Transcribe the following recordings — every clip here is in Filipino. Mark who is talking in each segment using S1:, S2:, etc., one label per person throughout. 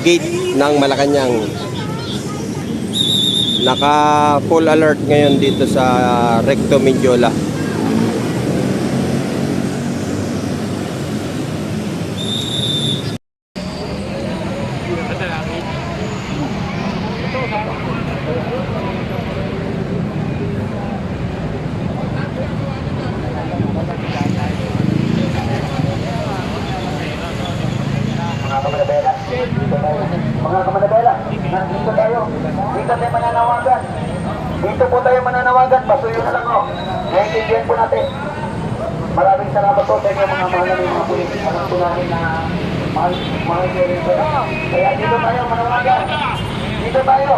S1: gate ng Malacanang. Naka full alert ngayon dito sa Recto Mindiola.
S2: Mga kamanabela, dito tayo. Dito tayo mananawagan. Dito po tayo mananawagan. Basuyo na lang, oh. Naiintindihan po natin. Maraming salamat po sa inyo mga mahal na mga pulisis. Mga tunahin na mahal dito. Kaya dito tayo mananawagan. Dito tayo.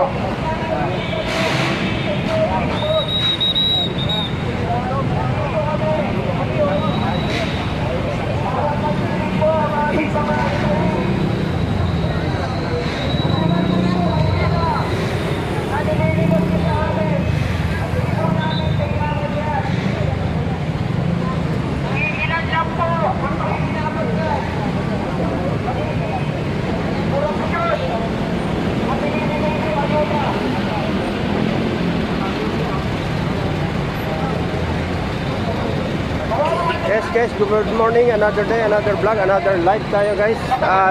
S1: Yes guys, good morning, another day, another vlog, another live tayo guys.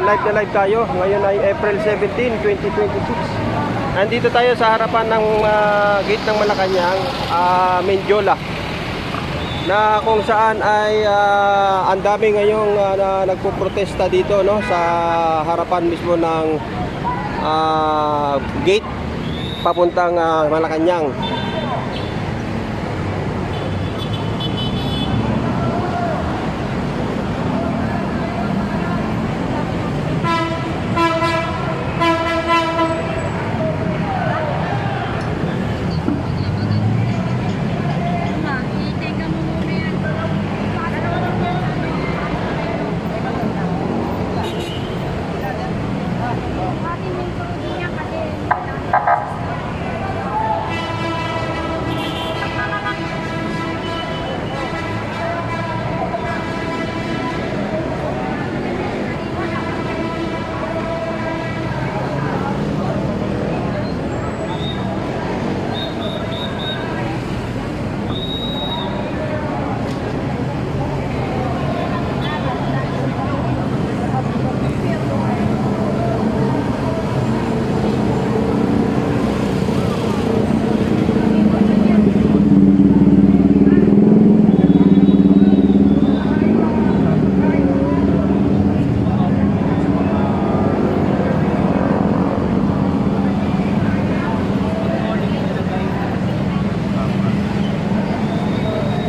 S1: Live na live tayo. Ngayon ay April 17, 2026. Nandito tayo sa harapan ng gate ng Malacanang, Mindiola. Na kung saan ay ang dami ngayong nagpo-protesta dito, no, sa harapan mismo ng gate papuntang Malacanang.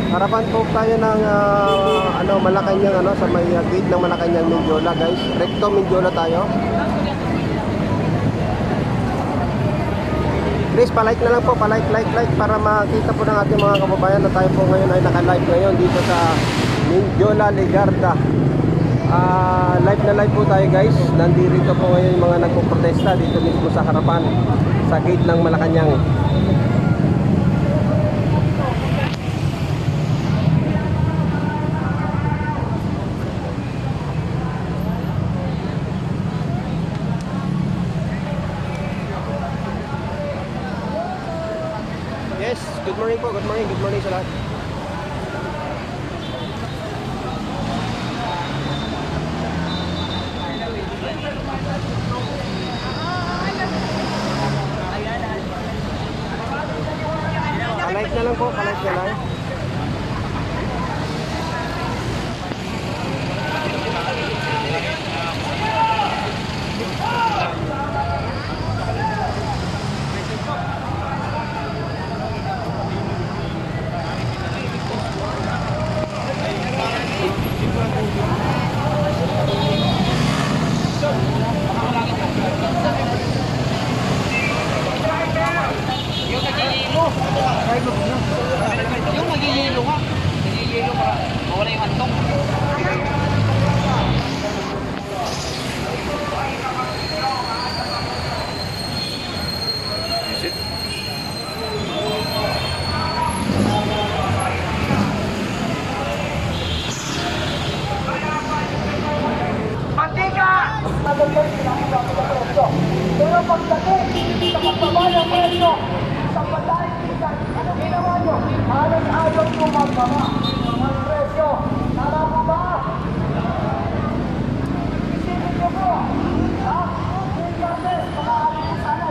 S1: Harapan po tayo ng Malacanang, sa may gate ng Malacanang Mindiola guys. Recto Mindiola tayo. Please pa-like na lang po, pa-like para makita po ng ating mga kababayan na tayo po ngayon ay naka-live ngayon dito sa Mindiola, Legarda. Live na live po tayo guys. Nandito po ngayon yung mga nagpo-protesta dito mismo sa harapan sa gate ng Malacanang. Yes, good morning po, good morning sa lahat. Palike na lang po, palike na lang.
S2: bumaba ng presyo sa pagkain bigas. Ano ginawa nyo? Halos ayaw nyo magbaba ng presyo. Tama po ba? Isipin nyo po. Ha? Yung garden, makakali po sana.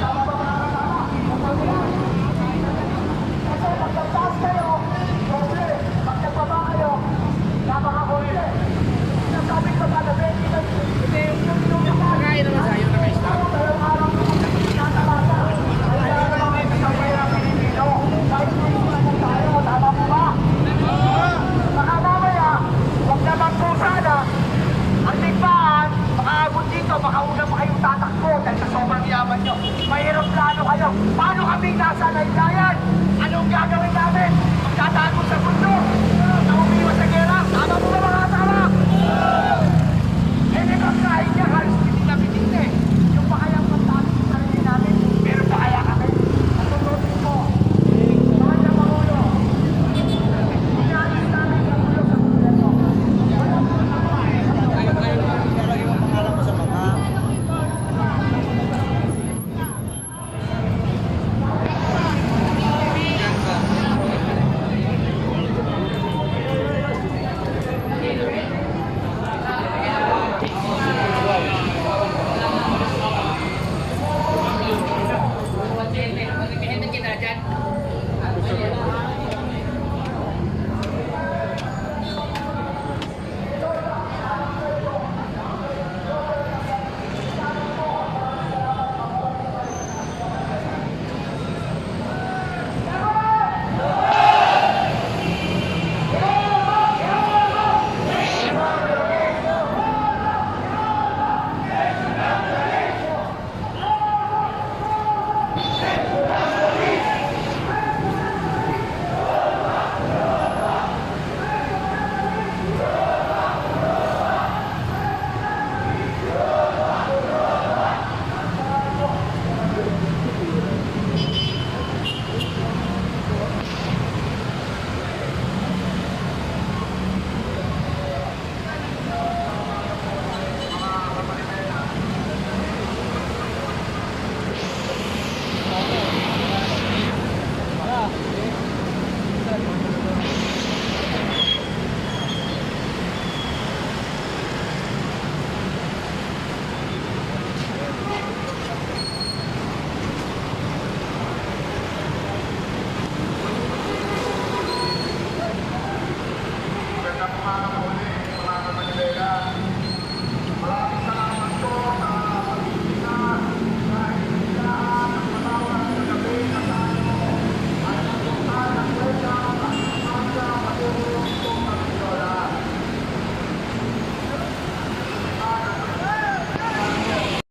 S2: Tama ba mga kasama? Kasi pag nagtaas kayo, doble. Pag nagbaba kayo, napaka-huli. Sinasabi ko ba na 20 na yung
S3: Kaya naman sa'yo na kayo stop.
S2: Baka una pa kayong tatakbo dahil sa sobrang yaman nyo. Mahirap plano kayo. Paano kami nasa laylayan? Anong gagawin namin?